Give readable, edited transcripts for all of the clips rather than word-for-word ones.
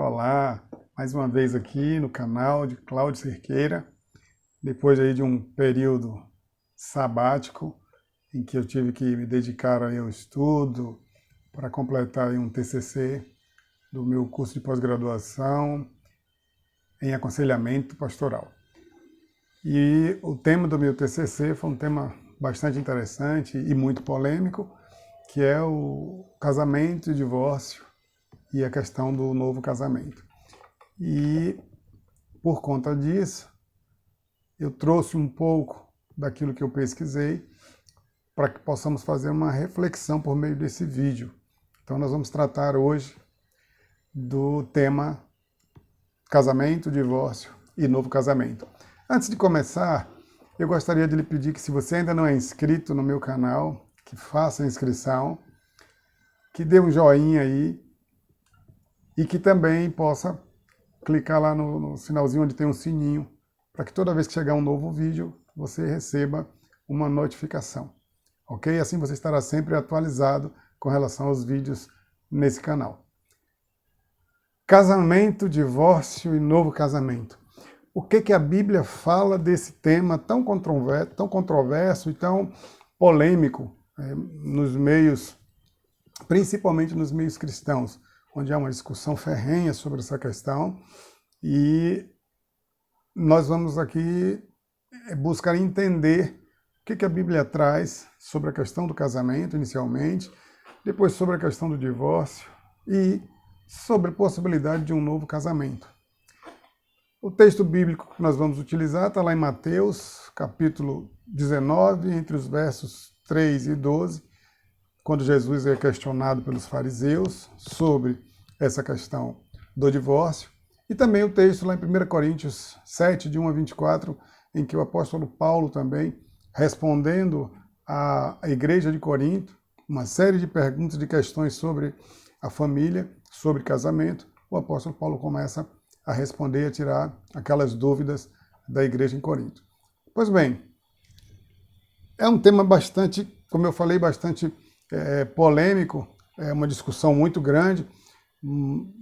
Olá, mais uma vez aqui no canal de Cláudio Cerqueira, depois aí de um período sabático em que eu tive que me dedicar aí ao estudo para completar aí um TCC do meu curso de pós-graduação em aconselhamento pastoral. E o tema do meu TCC foi um tema bastante interessante e muito polêmico, que é o casamento e divórcio e a questão do novo casamento. E, por conta disso, eu trouxe um pouco daquilo que eu pesquisei para que possamos fazer uma reflexão por meio desse vídeo. Então, nós vamos tratar hoje do tema casamento, divórcio e novo casamento. Antes de começar, eu gostaria de lhe pedir que, se você ainda não é inscrito no meu canal, que faça a inscrição, que dê um joinha aí, e que também possa clicar lá no sinalzinho onde tem um sininho, para que toda vez que chegar um novo vídeo, você receba uma notificação, ok? Assim você estará sempre atualizado com relação aos vídeos nesse canal. Casamento, divórcio e novo casamento. O que a Bíblia fala desse tema tão controverso e tão polêmico nos meios, principalmente nos meios cristãos, onde há uma discussão ferrenha sobre essa questão, e nós vamos aqui buscar entender o que a Bíblia traz sobre a questão do casamento, inicialmente, depois sobre a questão do divórcio e sobre a possibilidade de um novo casamento. O texto bíblico que nós vamos utilizar está lá em Mateus, capítulo 19, entre os versos 3 e 12, quando Jesus é questionado pelos fariseus sobre essa questão do divórcio, e também o texto lá em 1 Coríntios 7, de 1 a 24, em que o apóstolo Paulo também, respondendo à igreja de Corinto, uma série de perguntas, de questões sobre a família, sobre casamento, o apóstolo Paulo começa a responder e a tirar aquelas dúvidas da igreja em Corinto. Pois bem, é um tema bastante, como eu falei, bastante polêmico, é uma discussão muito grande,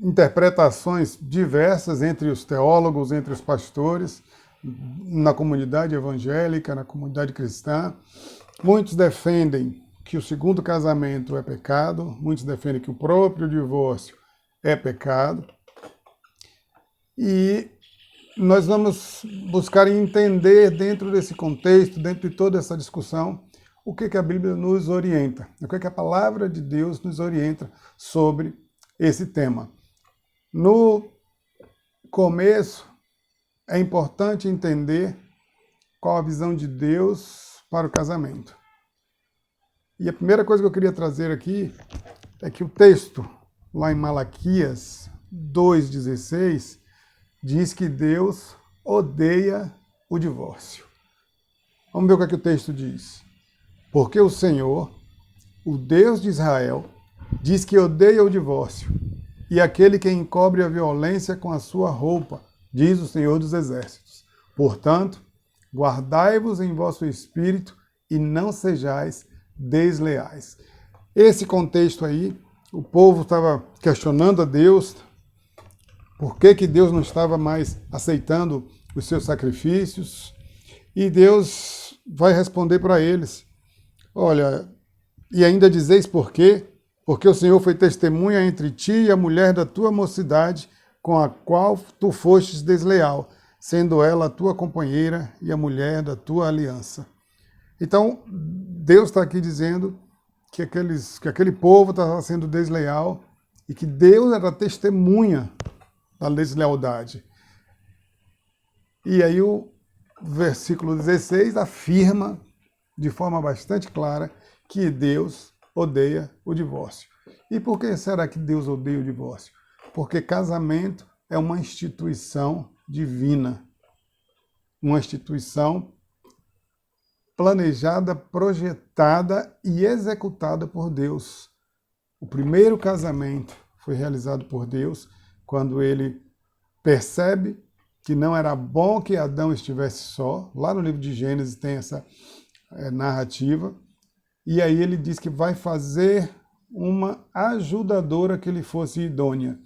interpretações diversas entre os teólogos, entre os pastores, na comunidade evangélica, na comunidade cristã. Muitos defendem que o segundo casamento é pecado, muitos defendem que o próprio divórcio é pecado. E nós vamos buscar entender dentro desse contexto, dentro de toda essa discussão, o que a Bíblia nos orienta, o que a palavra de Deus nos orienta sobre esse tema. No começo, é importante entender qual a visão de Deus para o casamento. E a primeira coisa que eu queria trazer aqui é que o texto, lá em Malaquias 2,16, diz que Deus odeia o divórcio. Vamos ver o que o texto diz. Porque o Senhor, o Deus de Israel, diz que odeia o divórcio, e aquele que encobre a violência com a sua roupa, diz o Senhor dos Exércitos. Portanto, guardai-vos em vosso espírito e não sejais desleais. Esse contexto aí, o povo estava questionando a Deus, por que Deus não estava mais aceitando os seus sacrifícios, e Deus vai responder para eles. Olha, e ainda dizeis por quê? Porque o Senhor foi testemunha entre ti e a mulher da tua mocidade, com a qual tu fostes desleal, sendo ela a tua companheira e a mulher da tua aliança. Então, Deus está aqui dizendo que aquele povo estava sendo desleal e que Deus era testemunha da deslealdade. E aí o versículo 16 afirma de forma bastante clara que Deus odeia o divórcio. E por que será que Deus odeia o divórcio? Porque casamento é uma instituição divina, uma instituição planejada, projetada e executada por Deus. O primeiro casamento foi realizado por Deus quando ele percebe que não era bom que Adão estivesse só. Lá no livro de Gênesis tem essa narrativa. E aí ele diz que vai fazer uma ajudadora que lhe fosse idônea.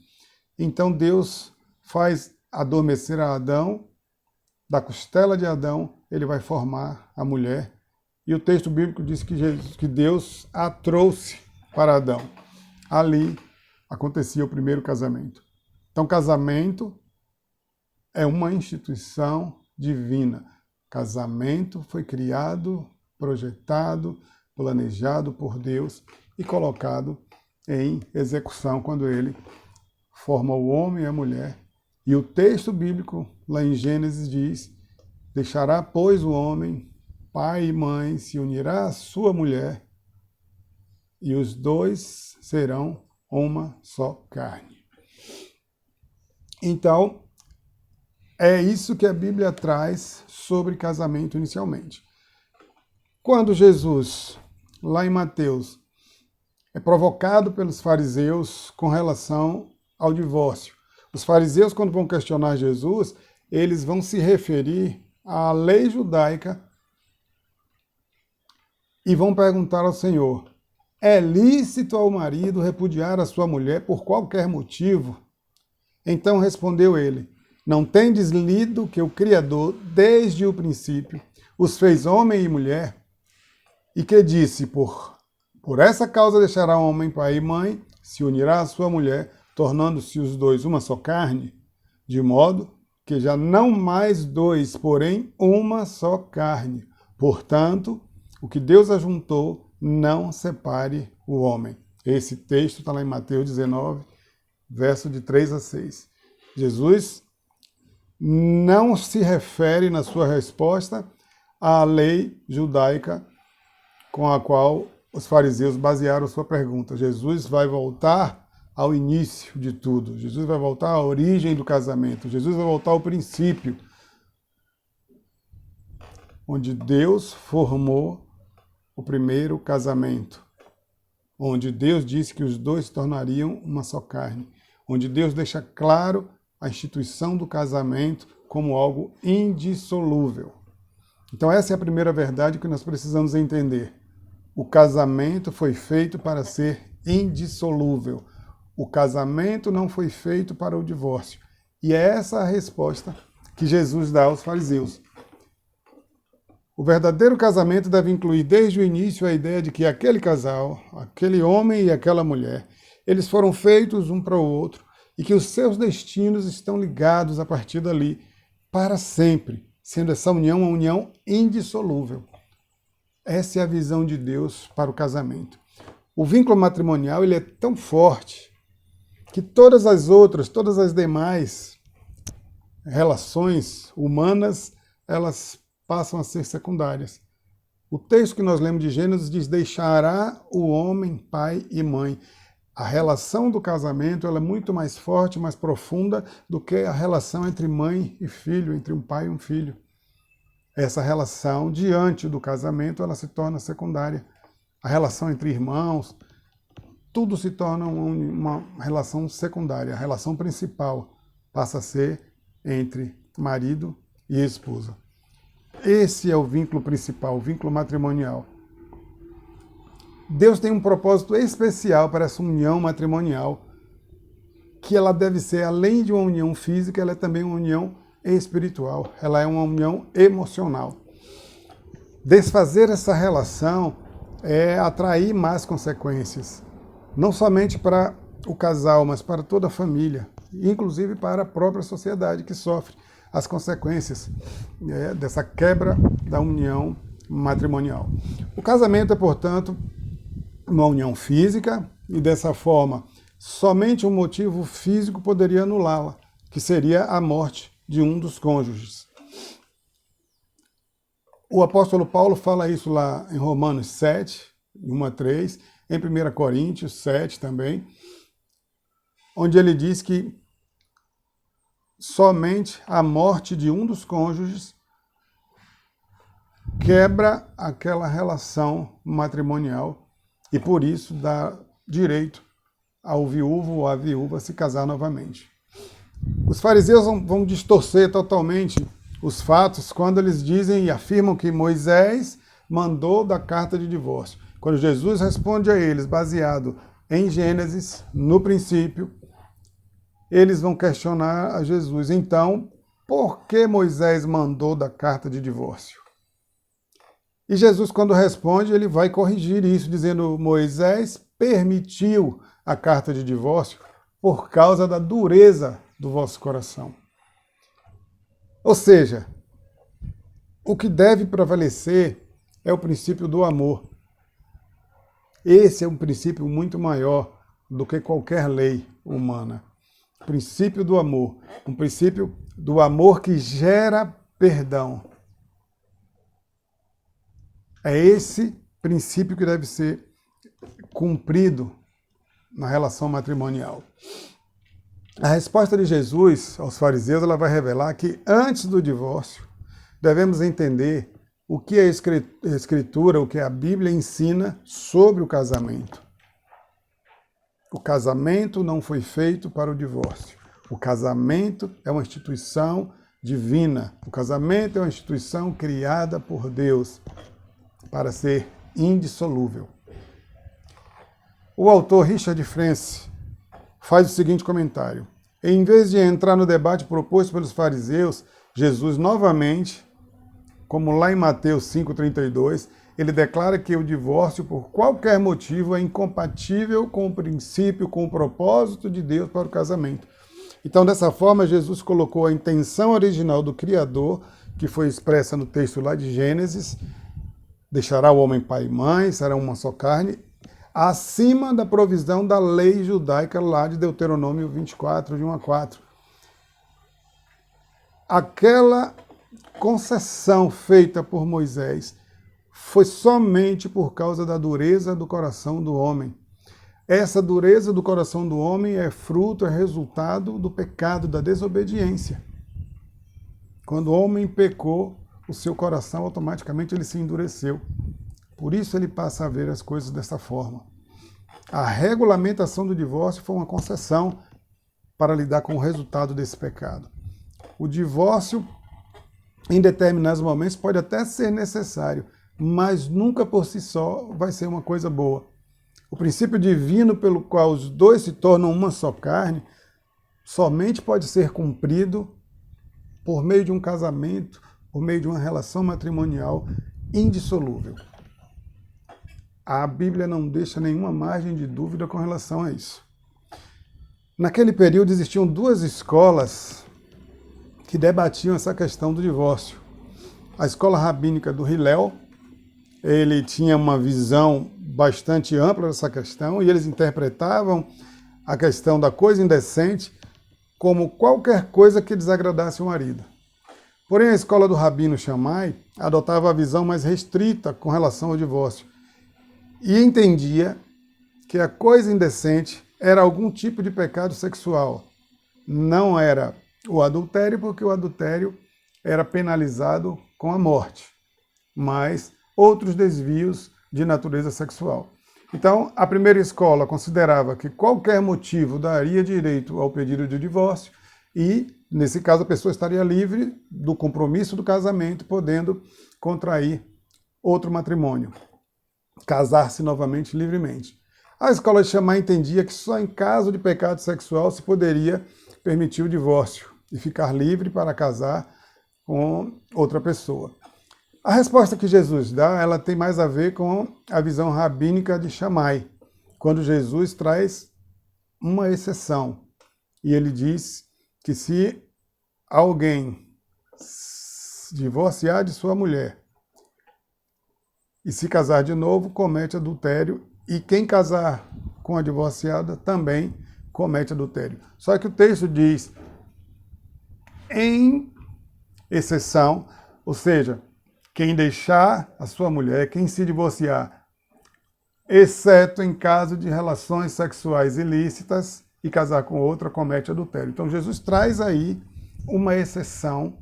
Então Deus faz adormecer a Adão, da costela de Adão ele vai formar a mulher. E o texto bíblico diz que Deus a trouxe para Adão. Ali acontecia o primeiro casamento. Então, casamento é uma instituição divina. Casamento foi criado, projetado, planejado por Deus e colocado em execução quando ele forma o homem e a mulher. E o texto bíblico, lá em Gênesis, diz: deixará, pois, o homem pai e mãe, se unirá à sua mulher, e os dois serão uma só carne. Então, é isso que a Bíblia traz sobre casamento inicialmente. Quando Jesus, lá em Mateus, é provocado pelos fariseus com relação ao divórcio. Os fariseus, quando vão questionar Jesus, eles vão se referir à lei judaica e vão perguntar ao Senhor: é lícito ao marido repudiar a sua mulher por qualquer motivo? Então respondeu ele: não tendes lido que o Criador, desde o princípio, os fez homem e mulher? E que disse: por essa causa deixará o homem pai e mãe, se unirá à sua mulher, tornando-se os dois uma só carne, de modo que já não mais dois, porém uma só carne. Portanto, o que Deus ajuntou, não separe o homem. Esse texto está lá em Mateus 19, verso de 3 a 6. Jesus não se refere na sua resposta à lei judaica com a qual os fariseus basearam sua pergunta. Jesus vai voltar ao início de tudo. Jesus vai voltar à origem do casamento. Jesus vai voltar ao princípio, onde Deus formou o primeiro casamento, onde Deus disse que os dois se tornariam uma só carne, onde Deus deixa claro a instituição do casamento como algo indissolúvel. Então essa é a primeira verdade que nós precisamos entender. O casamento foi feito para ser indissolúvel. O casamento não foi feito para o divórcio. E é essa a resposta que Jesus dá aos fariseus. O verdadeiro casamento deve incluir desde o início a ideia de que aquele casal, aquele homem e aquela mulher, eles foram feitos um para o outro e que os seus destinos estão ligados a partir dali para sempre, sendo essa união uma união indissolúvel. Essa é a visão de Deus para o casamento. O vínculo matrimonial ele é tão forte que todas as demais relações humanas, elas passam a ser secundárias. O texto que nós lemos de Gênesis diz: deixará o homem pai e mãe. A relação do casamento ela é muito mais forte, mais profunda do que a relação entre mãe e filho, entre um pai e um filho. Essa relação, diante do casamento, ela se torna secundária. A relação entre irmãos, tudo se torna uma relação secundária. A relação principal passa a ser entre marido e esposa. Esse é o vínculo principal, o vínculo matrimonial. Deus tem um propósito especial para essa união matrimonial, que ela deve ser, além de uma união física, ela é também uma união espiritual, ela é uma união emocional. Desfazer essa relação é atrair mais consequências, não somente para o casal, mas para toda a família, inclusive para a própria sociedade que sofre as consequências dessa quebra da união matrimonial. O casamento é, portanto, uma união física e, dessa forma, somente um motivo físico poderia anulá-la, que seria a morte de um dos cônjuges. O apóstolo Paulo fala isso lá em Romanos 7, 1 a 3, em 1 Coríntios 7 também, onde ele diz que somente a morte de um dos cônjuges quebra aquela relação matrimonial e, por isso, dá direito ao viúvo ou à viúva se casar novamente. Os fariseus vão distorcer totalmente os fatos quando eles dizem e afirmam que Moisés mandou da carta de divórcio. Quando Jesus responde a eles, baseado em Gênesis, no princípio, eles vão questionar a Jesus. Então, por que Moisés mandou da carta de divórcio? E Jesus, quando responde, ele vai corrigir isso, dizendo: Moisés permitiu a carta de divórcio por causa da dureza do vosso coração. Ou seja, o que deve prevalecer é o princípio do amor. Esse é um princípio muito maior do que qualquer lei humana. O princípio do amor, um princípio do amor que gera perdão. É esse princípio que deve ser cumprido na relação matrimonial. A resposta de Jesus aos fariseus, ela vai revelar que antes do divórcio, devemos entender o que a Escritura, o que a Bíblia ensina sobre o casamento. O casamento não foi feito para o divórcio. O casamento é uma instituição divina. O casamento é uma instituição criada por Deus para ser indissolúvel. O autor Richard France faz o seguinte comentário: em vez de entrar no debate proposto pelos fariseus, Jesus novamente, como lá em Mateus 5,32, ele declara que o divórcio, por qualquer motivo, é incompatível com o princípio, com o propósito de Deus para o casamento. Então, dessa forma, Jesus colocou a intenção original do Criador, que foi expressa no texto lá de Gênesis: deixará o homem pai e mãe, será uma só carne, acima da provisão da lei judaica lá de Deuteronômio 24, de 1 a 4. Aquela concessão feita por Moisés foi somente por causa da dureza do coração do homem. Essa dureza do coração do homem é fruto, é resultado do pecado, da desobediência. Quando o homem pecou, o seu coração automaticamente ele se endureceu. Por isso ele passa a ver as coisas dessa forma. A regulamentação do divórcio foi uma concessão para lidar com o resultado desse pecado. O divórcio, em determinados momentos, pode até ser necessário, mas nunca por si só vai ser uma coisa boa. O princípio divino pelo qual os dois se tornam uma só carne somente pode ser cumprido por meio de um casamento, por meio de uma relação matrimonial indissolúvel. A Bíblia não deixa nenhuma margem de dúvida com relação a isso. Naquele período existiam duas escolas que debatiam essa questão do divórcio. A escola rabínica do Hillel, ele tinha uma visão bastante ampla dessa questão e eles interpretavam a questão da coisa indecente como qualquer coisa que desagradasse o marido. Porém, a escola do Rabino Shammai adotava a visão mais restrita com relação ao divórcio e entendia que a coisa indecente era algum tipo de pecado sexual. Não era o adultério, porque o adultério era penalizado com a morte, mas outros desvios de natureza sexual. Então, a primeira escola considerava que qualquer motivo daria direito ao pedido de divórcio e, nesse caso, a pessoa estaria livre do compromisso do casamento, podendo contrair outro matrimônio, casar-se novamente livremente. A escola de Shammai entendia que só em caso de pecado sexual se poderia permitir o divórcio e ficar livre para casar com outra pessoa. A resposta que Jesus dá, ela tem mais a ver com a visão rabínica de Shammai, quando Jesus traz uma exceção. E ele diz que se alguém se divorciar de sua mulher e se casar de novo, comete adultério, e quem casar com a divorciada também comete adultério. Só que o texto diz, em exceção, ou seja, quem deixar a sua mulher, quem se divorciar, exceto em caso de relações sexuais ilícitas e casar com outra, comete adultério. Então Jesus traz aí uma exceção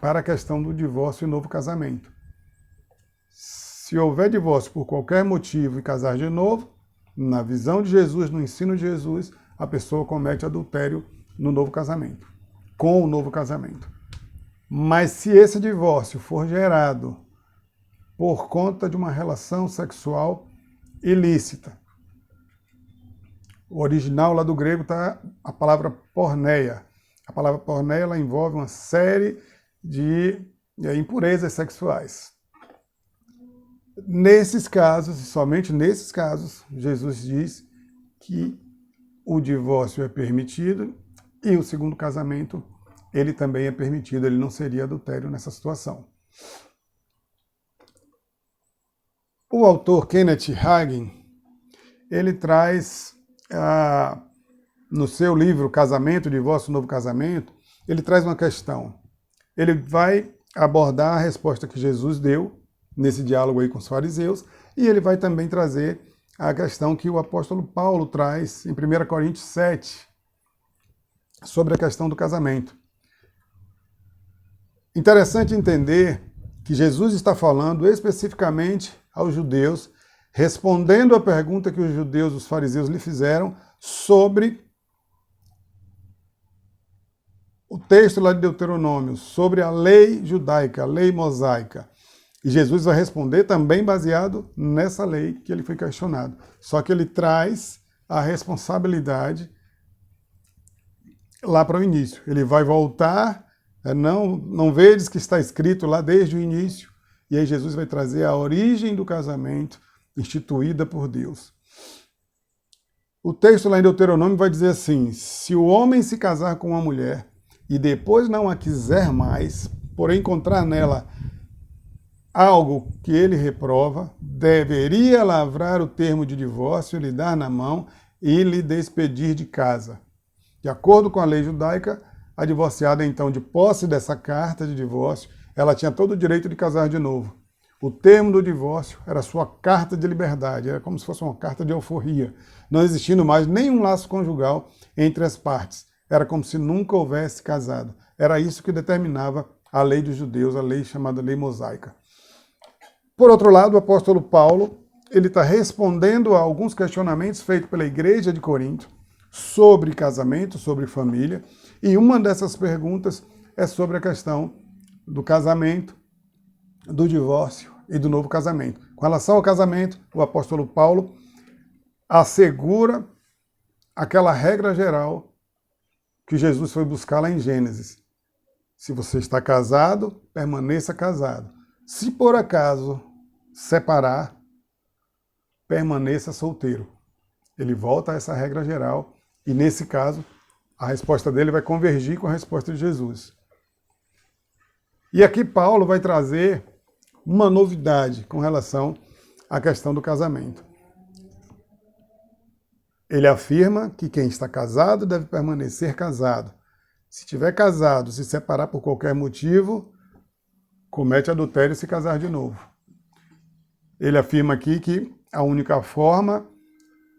para a questão do divórcio e novo casamento. Se houver divórcio por qualquer motivo e casar de novo, na visão de Jesus, no ensino de Jesus, a pessoa comete adultério no novo casamento, com o novo casamento. Mas se esse divórcio for gerado por conta de uma relação sexual ilícita, O original lá do grego está a palavra porneia. A palavra porneia ela envolve uma série de impurezas sexuais. Nesses casos, e somente nesses casos, Jesus diz que o divórcio é permitido e o segundo casamento ele também é permitido, ele não seria adultério nessa situação. O autor Kenneth Hagin, ele traz, no seu livro Casamento, Divórcio, Novo Casamento, ele traz uma questão. Ele vai abordar a resposta que Jesus deu nesse diálogo aí com os fariseus, e ele vai também trazer a questão que o apóstolo Paulo traz em 1 Coríntios 7, sobre a questão do casamento. Interessante entender que Jesus está falando especificamente aos judeus, respondendo a pergunta que os judeus, os fariseus, lhe fizeram sobre o texto lá de Deuteronômio, sobre a lei judaica, a lei mosaica. E Jesus vai responder também baseado nessa lei que ele foi questionado. Só que ele traz a responsabilidade lá para o início. Ele vai voltar, não vedes que está escrito lá desde o início, e aí Jesus vai trazer a origem do casamento instituída por Deus. O texto lá em Deuteronômio vai dizer assim: se o homem se casar com uma mulher e depois não a quiser mais, porém encontrar nela algo que ele reprova, deveria lavrar o termo de divórcio, lhe dar na mão e lhe despedir de casa. De acordo com a lei judaica, a divorciada, então, de posse dessa carta de divórcio, ela tinha todo o direito de casar de novo. O termo do divórcio era sua carta de liberdade, era como se fosse uma carta de alforria, não existindo mais nenhum laço conjugal entre as partes. Era como se nunca houvesse casado. Era isso que determinava a lei dos judeus, a lei chamada lei mosaica. Por outro lado, o apóstolo Paulo, ele está respondendo a alguns questionamentos feitos pela igreja de Corinto sobre casamento, sobre família, e uma dessas perguntas é sobre a questão do casamento, do divórcio e do novo casamento. Com relação ao casamento, o apóstolo Paulo assegura aquela regra geral que Jesus foi buscar lá em Gênesis. Se você está casado, permaneça casado. Se por acaso separar, permaneça solteiro. Ele volta a essa regra geral e, nesse caso, a resposta dele vai convergir com a resposta de Jesus. E aqui Paulo vai trazer uma novidade com relação à questão do casamento. Ele afirma que quem está casado deve permanecer casado. Se estiver casado, se separar por qualquer motivo, comete adultério e se casar de novo. Ele afirma aqui que a única forma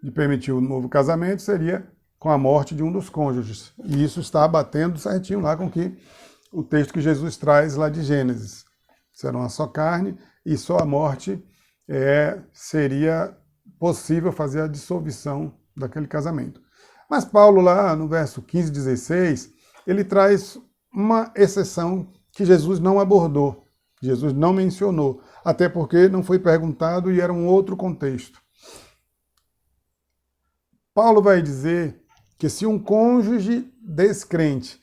de permitir o novo casamento seria com a morte de um dos cônjuges. E isso está batendo certinho lá com o texto que Jesus traz lá de Gênesis. Será uma só carne e só a morte seria possível fazer a dissolução daquele casamento. Mas Paulo lá no verso 15 e 16, ele traz uma exceção que Jesus não abordou, Jesus não mencionou, até porque não foi perguntado e era um outro contexto. Paulo vai dizer que se um cônjuge descrente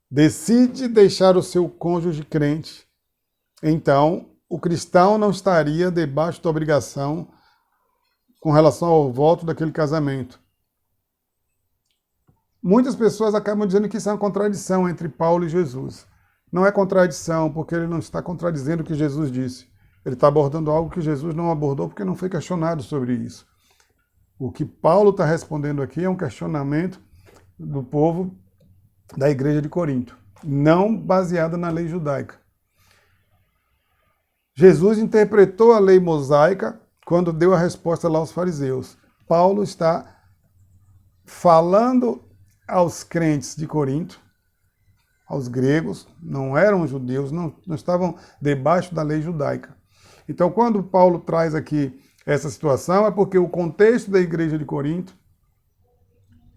decide deixar o seu cônjuge crente, então o cristão não estaria debaixo da obrigação com relação ao voto daquele casamento. Muitas pessoas acabam dizendo que isso é uma contradição entre Paulo e Jesus. Não é contradição, porque ele não está contradizendo o que Jesus disse. Ele está abordando algo que Jesus não abordou porque não foi questionado sobre isso. O que Paulo está respondendo aqui é um questionamento do povo da igreja de Corinto, não baseado na lei judaica. Jesus interpretou a lei mosaica quando deu a resposta lá aos fariseus. Paulo está falando aos crentes de Corinto, aos gregos, não eram judeus, não estavam debaixo da lei judaica. Então, quando Paulo traz aqui essa situação, é porque o contexto da igreja de Corinto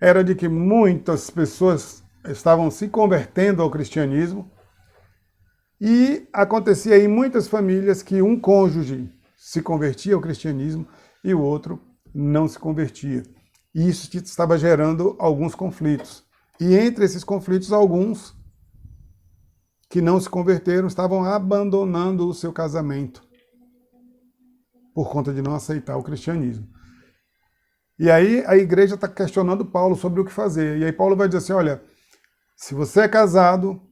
era de que muitas pessoas estavam se convertendo ao cristianismo e acontecia em muitas famílias que um cônjuge se convertia ao cristianismo e o outro não se convertia. E isso estava gerando alguns conflitos. E entre esses conflitos, alguns que não se converteram estavam abandonando o seu casamento por conta de não aceitar o cristianismo. E aí a igreja está questionando Paulo sobre o que fazer. E aí Paulo vai dizer assim, olha, se você é casado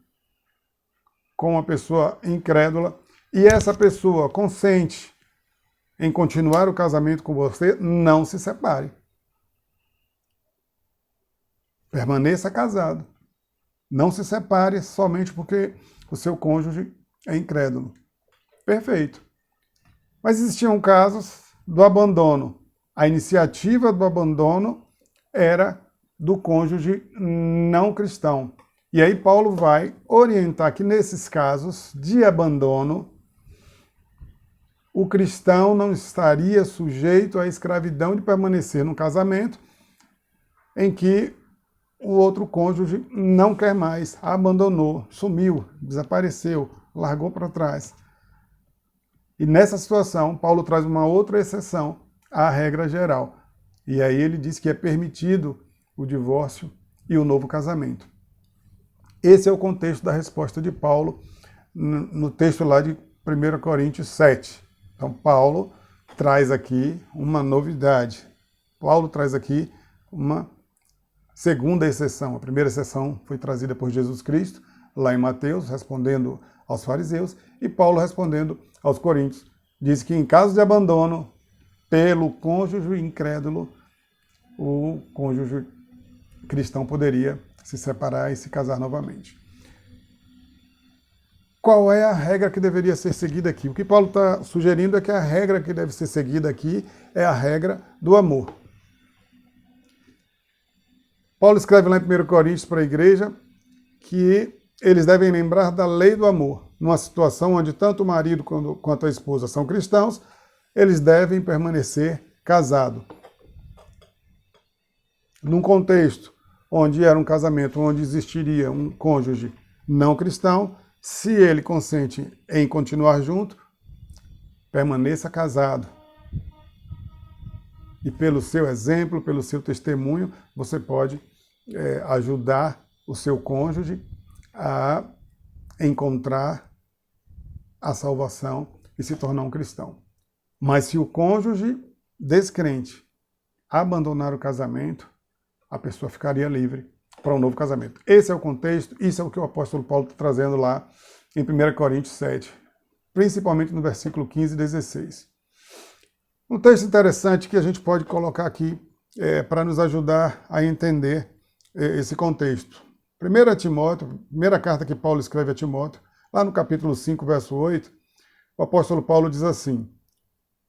com uma pessoa incrédula e essa pessoa consente em continuar o casamento com você, não se separe. Permaneça casado. Não se separe somente porque o seu cônjuge é incrédulo. Perfeito. Mas existiam casos do abandono. A iniciativa do abandono era do cônjuge não cristão. E aí Paulo vai orientar que nesses casos de abandono, o cristão não estaria sujeito à escravidão de permanecer num casamento em que o outro cônjuge não quer mais, abandonou, sumiu, desapareceu, largou para trás. E nessa situação, Paulo traz uma outra exceção à regra geral. E aí ele diz que é permitido o divórcio e o novo casamento. Esse é o contexto da resposta de Paulo no texto lá de 1 Coríntios 7. Então, Paulo traz aqui uma novidade. Paulo traz aqui uma segunda exceção. A primeira exceção foi trazida por Jesus Cristo, lá em Mateus, respondendo aos fariseus, e Paulo respondendo aos coríntios. Diz que em caso de abandono pelo cônjuge incrédulo, o cônjuge cristão poderia se separar e se casar novamente. Qual é a regra que deveria ser seguida aqui? O que Paulo está sugerindo é que a regra que deve ser seguida aqui é a regra do amor. Paulo escreve lá em 1 Coríntios para a igreja que eles devem lembrar da lei do amor. Numa situação onde tanto o marido quanto a esposa são cristãos, eles devem permanecer casados. Num contexto onde era um casamento onde existiria um cônjuge não cristão, se ele consente em continuar junto, permaneça casado. E pelo seu exemplo, pelo seu testemunho, você pode ajudar o seu cônjuge a encontrar a salvação e se tornar um cristão. Mas se o cônjuge descrente abandonar o casamento, a pessoa ficaria livre para um novo casamento. Esse é o contexto, isso é o que o apóstolo Paulo está trazendo lá em 1 Coríntios 7, principalmente no versículo 15 e 16. Um texto interessante que a gente pode colocar aqui para nos ajudar a entender esse contexto. 1 Timóteo, primeira carta que Paulo escreve a Timóteo, lá no capítulo 5, verso 8, o apóstolo Paulo diz assim,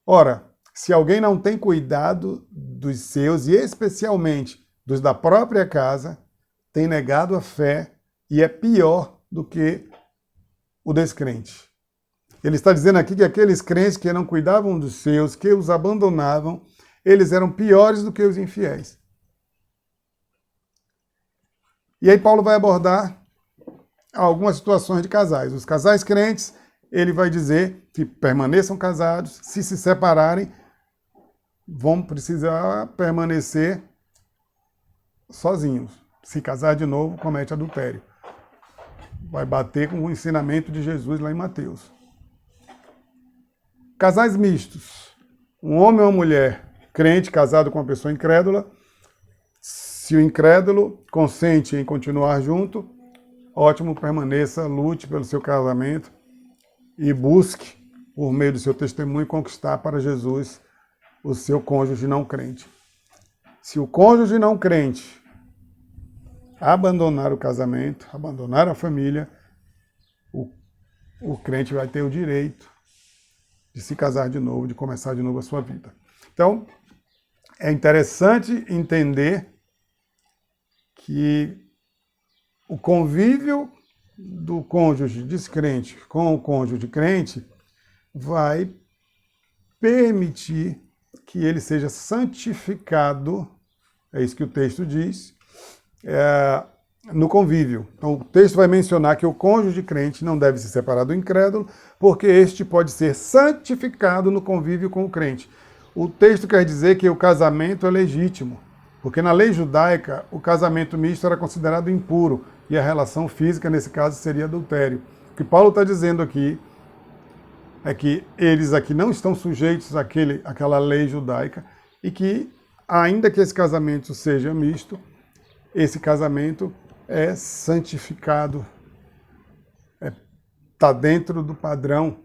ora, se alguém não tem cuidado dos seus, e especialmente dos da própria casa, tem negado a fé e é pior do que o descrente. Ele está dizendo aqui que aqueles crentes que não cuidavam dos seus, que os abandonavam, eles eram piores do que os infiéis. E aí Paulo vai abordar algumas situações de casais. Os casais crentes, ele vai dizer que permaneçam casados, se separarem, vão precisar permanecer sozinhos. Se casar de novo, comete adultério. Vai bater com o ensinamento de Jesus lá em Mateus. Casais mistos. Um homem ou uma mulher crente casado com uma pessoa incrédula. Se o incrédulo consente em continuar junto, ótimo, permaneça, lute pelo seu casamento e busque, por meio do seu testemunho, conquistar para Jesus o seu cônjuge não crente. Se o cônjuge não crente abandonar o casamento, abandonar a família, o crente vai ter o direito de se casar de novo, de começar de novo a sua vida. Então, é interessante entender que o convívio do cônjuge descrente com o cônjuge crente vai permitir que ele seja santificado, é isso que o texto diz, no convívio. Então, o texto vai mencionar que o cônjuge crente não deve se separar do incrédulo, porque este pode ser santificado no convívio com o crente. O texto quer dizer que o casamento é legítimo. Porque na lei judaica, o casamento misto era considerado impuro e a relação física, nesse caso, seria adultério. O que Paulo está dizendo aqui é que eles aqui não estão sujeitos àquela lei judaica e que, ainda que esse casamento seja misto, esse casamento é santificado, está dentro do padrão,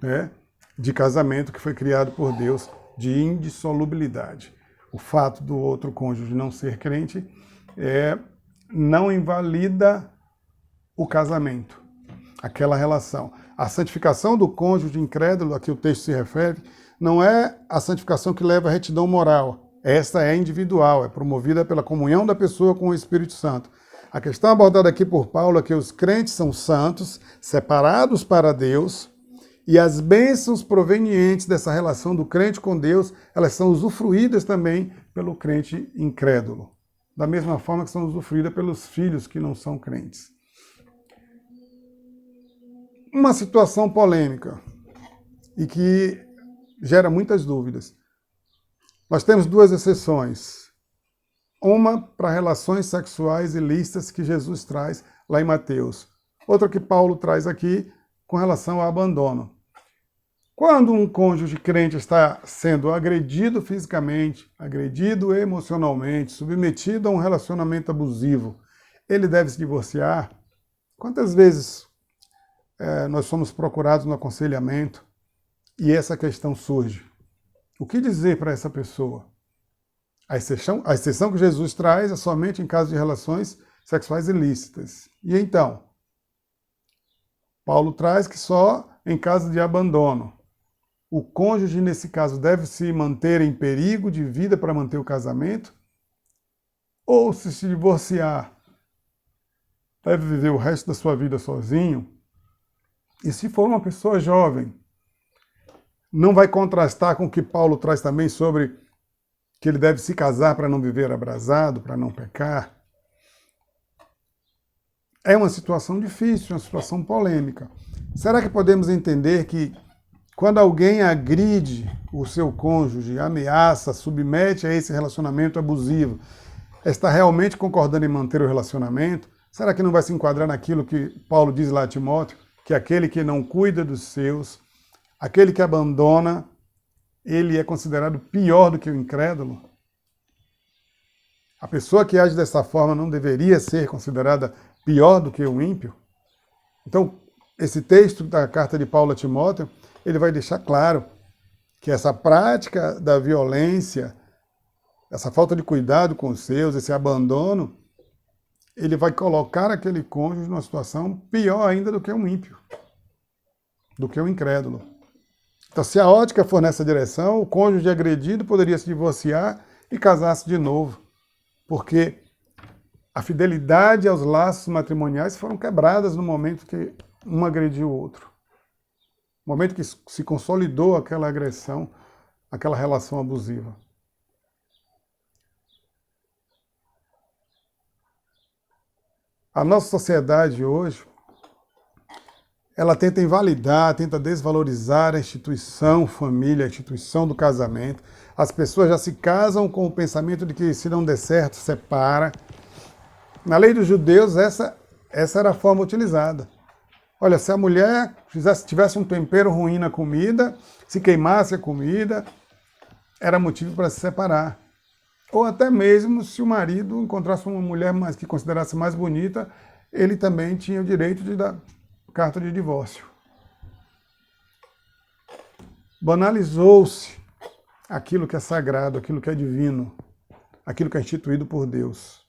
né, de casamento que foi criado por Deus, de indissolubilidade. O fato do outro cônjuge não ser crente não invalida o casamento, aquela relação. A santificação do cônjuge incrédulo, a que o texto se refere, não é a santificação que leva à retidão moral. Essa é individual, é promovida pela comunhão da pessoa com o Espírito Santo. A questão abordada aqui por Paulo é que os crentes são santos, separados para Deus, e as bênçãos provenientes dessa relação do crente com Deus, elas são usufruídas também pelo crente incrédulo, da mesma forma que são usufruídas pelos filhos que não são crentes. Uma situação polêmica e que gera muitas dúvidas. Nós temos duas exceções. Uma para relações sexuais ilícitas que Jesus traz lá em Mateus. Outra que Paulo traz aqui com relação ao abandono. Quando um cônjuge crente está sendo agredido fisicamente, agredido emocionalmente, submetido a um relacionamento abusivo, ele deve se divorciar? Quantas vezes nós somos procurados no aconselhamento e essa questão surge? O que dizer para essa pessoa? A exceção que Jesus traz é somente em caso de relações sexuais ilícitas. E então? Paulo traz que só em caso de abandono. O cônjuge, nesse caso, deve se manter em perigo de vida para manter o casamento? Ou se divorciar, deve viver o resto da sua vida sozinho? E se for uma pessoa jovem, não vai contrastar com o que Paulo traz também sobre que ele deve se casar para não viver abrasado, para não pecar? É uma situação difícil, uma situação polêmica. Será que podemos entender que quando alguém agride o seu cônjuge, ameaça, submete a esse relacionamento abusivo, está realmente concordando em manter o relacionamento? Será que não vai se enquadrar naquilo que Paulo diz lá a Timóteo, que aquele que não cuida dos seus, aquele que abandona, ele é considerado pior do que o incrédulo? A pessoa que age dessa forma não deveria ser considerada pior do que o ímpio? Então, esse texto da carta de Paulo a Timóteo, ele vai deixar claro que essa prática da violência, essa falta de cuidado com os seus, esse abandono, ele vai colocar aquele cônjuge numa situação pior ainda do que um ímpio, do que o incrédulo. Então, se a ótica for nessa direção, o cônjuge agredido poderia se divorciar e casar-se de novo, porque a fidelidade aos laços matrimoniais foram quebradas no momento que um agrediu o outro. No momento que se consolidou aquela agressão, aquela relação abusiva. A nossa sociedade hoje, ela tenta invalidar, tenta desvalorizar a instituição família, a instituição do casamento. As pessoas já se casam com o pensamento de que se não der certo, separa. Na lei dos judeus, essa era a forma utilizada. Olha, se a mulher tivesse um tempero ruim na comida, se queimasse a comida, era motivo para se separar. Ou até mesmo se o marido encontrasse uma mulher que considerasse mais bonita, ele também tinha o direito de dar carta de divórcio. Banalizou-se aquilo que é sagrado, aquilo que é divino, aquilo que é instituído por Deus.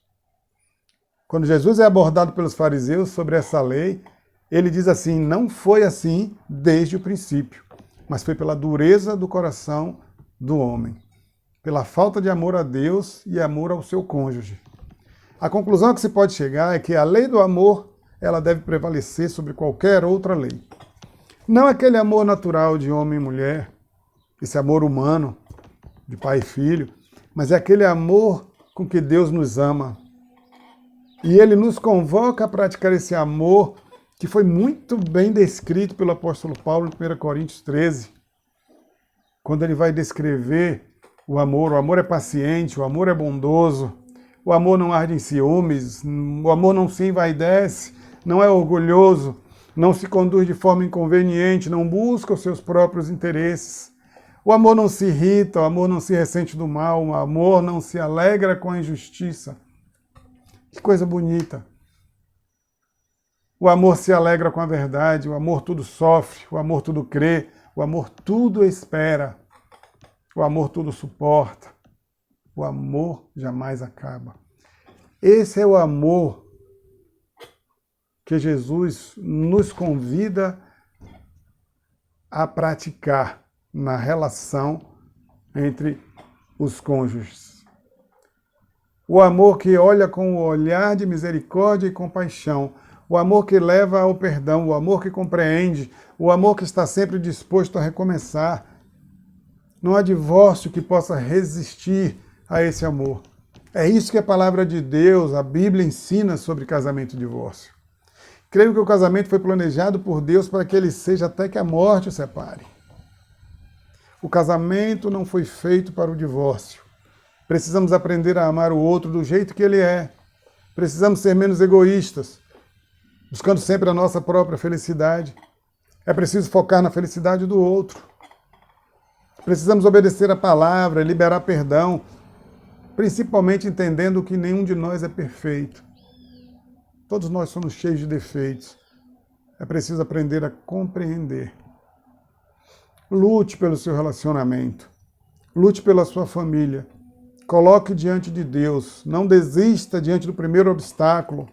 Quando Jesus é abordado pelos fariseus sobre essa lei, ele diz assim: não foi assim desde o princípio, mas foi pela dureza do coração do homem, pela falta de amor a Deus e amor ao seu cônjuge. A conclusão que se pode chegar é que a lei do amor, ela deve prevalecer sobre qualquer outra lei. Não aquele amor natural de homem e mulher, esse amor humano, de pai e filho, mas é aquele amor com que Deus nos ama. E ele nos convoca a praticar esse amor que foi muito bem descrito pelo apóstolo Paulo em 1 Coríntios 13, quando ele vai descrever o amor é paciente, o amor é bondoso, o amor não arde em ciúmes, o amor não se envaidece, não é orgulhoso, não se conduz de forma inconveniente, não busca os seus próprios interesses. O amor não se irrita, o amor não se ressente do mal, o amor não se alegra com a injustiça. Que coisa bonita. O amor se alegra com a verdade, o amor tudo sofre, o amor tudo crê, o amor tudo espera, o amor tudo suporta, o amor jamais acaba. Esse é o amor que Jesus nos convida a praticar na relação entre os cônjuges. O amor que olha com o olhar de misericórdia e compaixão, o amor que leva ao perdão, o amor que compreende, o amor que está sempre disposto a recomeçar. Não há divórcio que possa resistir a esse amor. É isso que a palavra de Deus, a Bíblia, ensina sobre casamento e divórcio. Creio que o casamento foi planejado por Deus para que ele seja até que a morte o separe. O casamento não foi feito para o divórcio. Precisamos aprender a amar o outro do jeito que ele é. Precisamos ser menos egoístas, buscando sempre a nossa própria felicidade. É preciso focar na felicidade do outro. Precisamos obedecer a palavra, liberar perdão, principalmente entendendo que nenhum de nós é perfeito. Todos nós somos cheios de defeitos. É preciso aprender a compreender. Lute pelo seu relacionamento. Lute pela sua família. Coloque diante de Deus. Não desista diante do primeiro obstáculo.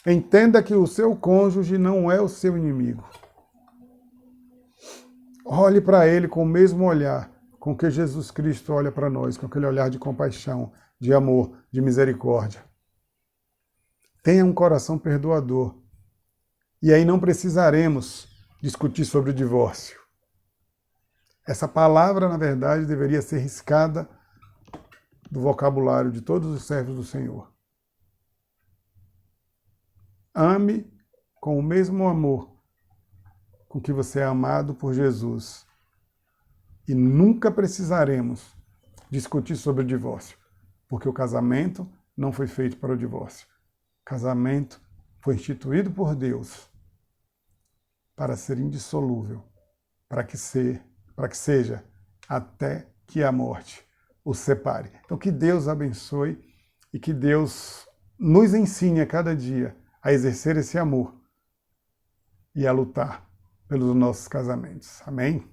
Entenda que o seu cônjuge não é o seu inimigo. Olhe para ele com o mesmo olhar com que Jesus Cristo olha para nós, com aquele olhar de compaixão, de amor, de misericórdia. Tenha um coração perdoador. E aí não precisaremos discutir sobre o divórcio. Essa palavra, na verdade, deveria ser riscada do vocabulário de todos os servos do Senhor. Ame com o mesmo amor com que você é amado por Jesus. E nunca precisaremos discutir sobre o divórcio, porque o casamento não foi feito para o divórcio. O casamento foi instituído por Deus para ser indissolúvel, para que seja até que a morte o separe. Então que Deus abençoe e que Deus nos ensine a cada dia a exercer esse amor e a lutar pelos nossos casamentos. Amém?